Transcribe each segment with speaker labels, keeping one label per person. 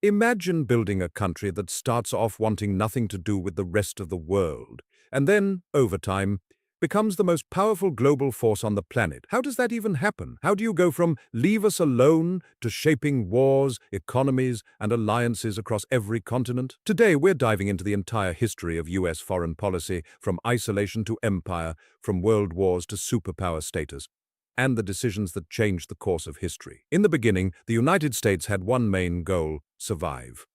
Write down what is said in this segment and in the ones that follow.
Speaker 1: Imagine building a country that starts off wanting nothing to do with the rest of the world, and then, over time, becomes the most powerful global force on the planet. How does that even happen? How do you go from leave us alone to shaping wars, economies, and alliances across every continent? Today, we're diving into the entire history of US foreign policy, from isolation to empire, from world wars to superpower status, and the decisions that changed the course of history. In the beginning, the United States had one main goal: survive.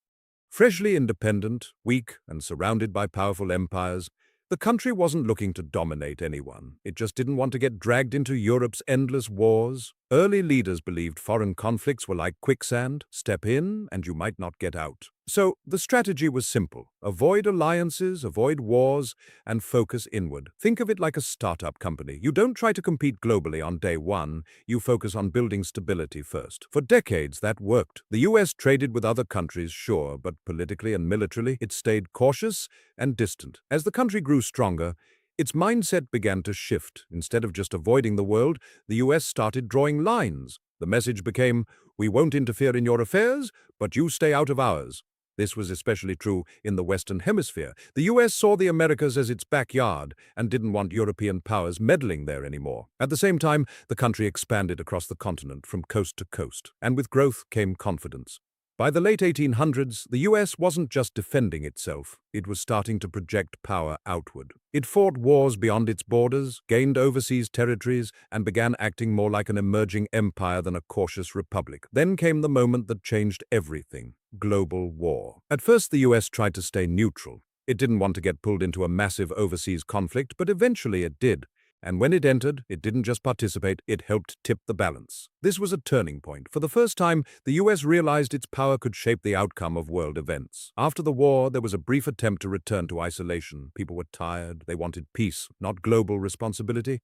Speaker 1: Freshly independent, weak, and surrounded by powerful empires, the country wasn't looking to dominate anyone. It just didn't want to get dragged into Europe's endless wars. Early leaders believed foreign conflicts were like quicksand: step in and you might not get out. So the strategy was simple: avoid alliances, avoid wars, and focus inward. Think of it like a startup company. You don't try to compete globally on day one, you focus on building stability first. For decades, that worked. The US traded with other countries, sure, but politically and militarily, it stayed cautious and distant. As the country grew stronger, its mindset began to shift. Instead of just avoiding the world, the US started drawing lines. The message became, we won't interfere in your affairs, but you stay out of ours. This was especially true in the Western Hemisphere. The US saw the Americas as its backyard and didn't want European powers meddling there anymore. At the same time, the country expanded across the continent from coast to coast, and with growth came confidence. By the late 1800s, the US wasn't just defending itself, it was starting to project power outward. It fought wars beyond its borders, gained overseas territories, and began acting more like an emerging empire than a cautious republic. Then came the moment that changed everything: global war. At first, the US tried to stay neutral. It didn't want to get pulled into a massive overseas conflict, but eventually it did. And when it entered, it didn't just participate, it helped tip the balance. This was a turning point. For the first time, the US realized its power could shape the outcome of world events. After the war, there was a brief attempt to return to isolation. People were tired, they wanted peace, not global responsibility.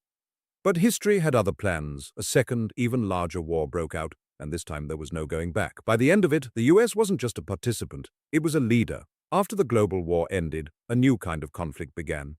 Speaker 1: But history had other plans. A second, even larger war broke out, and this time there was no going back. By the end of it, the US wasn't just a participant, it was a leader. After the global war ended, a new kind of conflict began.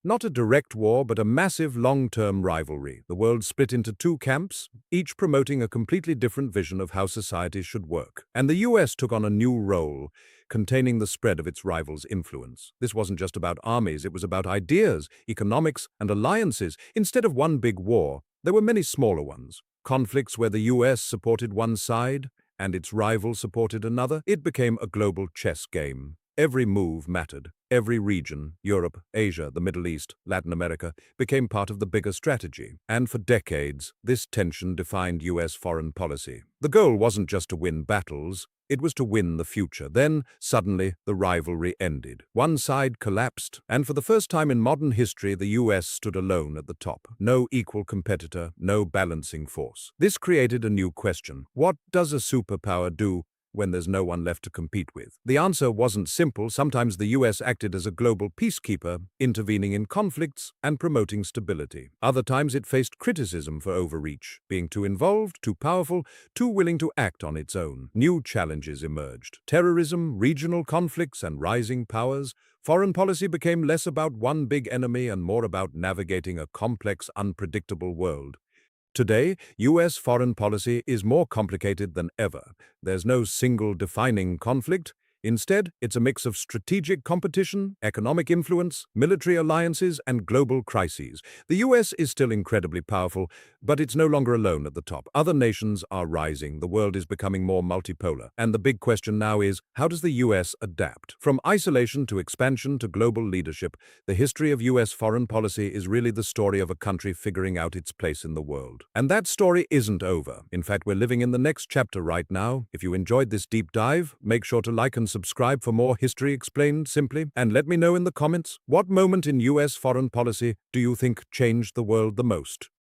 Speaker 1: Not a direct war, but a massive long-term rivalry. The world split into two camps, each promoting a completely different vision of how society should work. And the US took on a new role, containing the spread of its rivals' influence. This wasn't just about armies, it was about ideas, economics, and alliances. Instead of one big war, there were many smaller ones. Conflicts where the US supported one side and its rival supported another. It became a global chess game. Every move mattered. Every region, Europe, Asia, the Middle East, Latin America, became part of the bigger strategy. And for decades, this tension defined US foreign policy. The goal wasn't just to win battles, it was to win the future. Then, suddenly, the rivalry ended. One side collapsed, and for the first time in modern history, the US stood alone at the top. No equal competitor, no balancing force. This created a new question. What does a superpower do when there's no one left to compete with? The answer wasn't simple. Sometimes the US acted as a global peacekeeper, intervening in conflicts and promoting stability. Other times it faced criticism for overreach, being too involved, too powerful, too willing to act on its own. New challenges emerged: terrorism, regional conflicts, and rising powers. Foreign policy became less about one big enemy and more about navigating a complex, unpredictable world. Today, US foreign policy is more complicated than ever. There's no single defining conflict. Instead, it's a mix of strategic competition, economic influence, military alliances, and global crises. The US is still incredibly powerful, but it's no longer alone at the top. Other nations are rising. The world is becoming more multipolar. And the big question now is, how does the US adapt? From isolation to expansion to global leadership, the history of US foreign policy is really the story of a country figuring out its place in the world. And that story isn't over. In fact, we're living in the next chapter right now. If you enjoyed this deep dive, make sure to like and subscribe for more History Explained Simply, and let me know in the comments, what moment in US foreign policy do you think changed the world the most?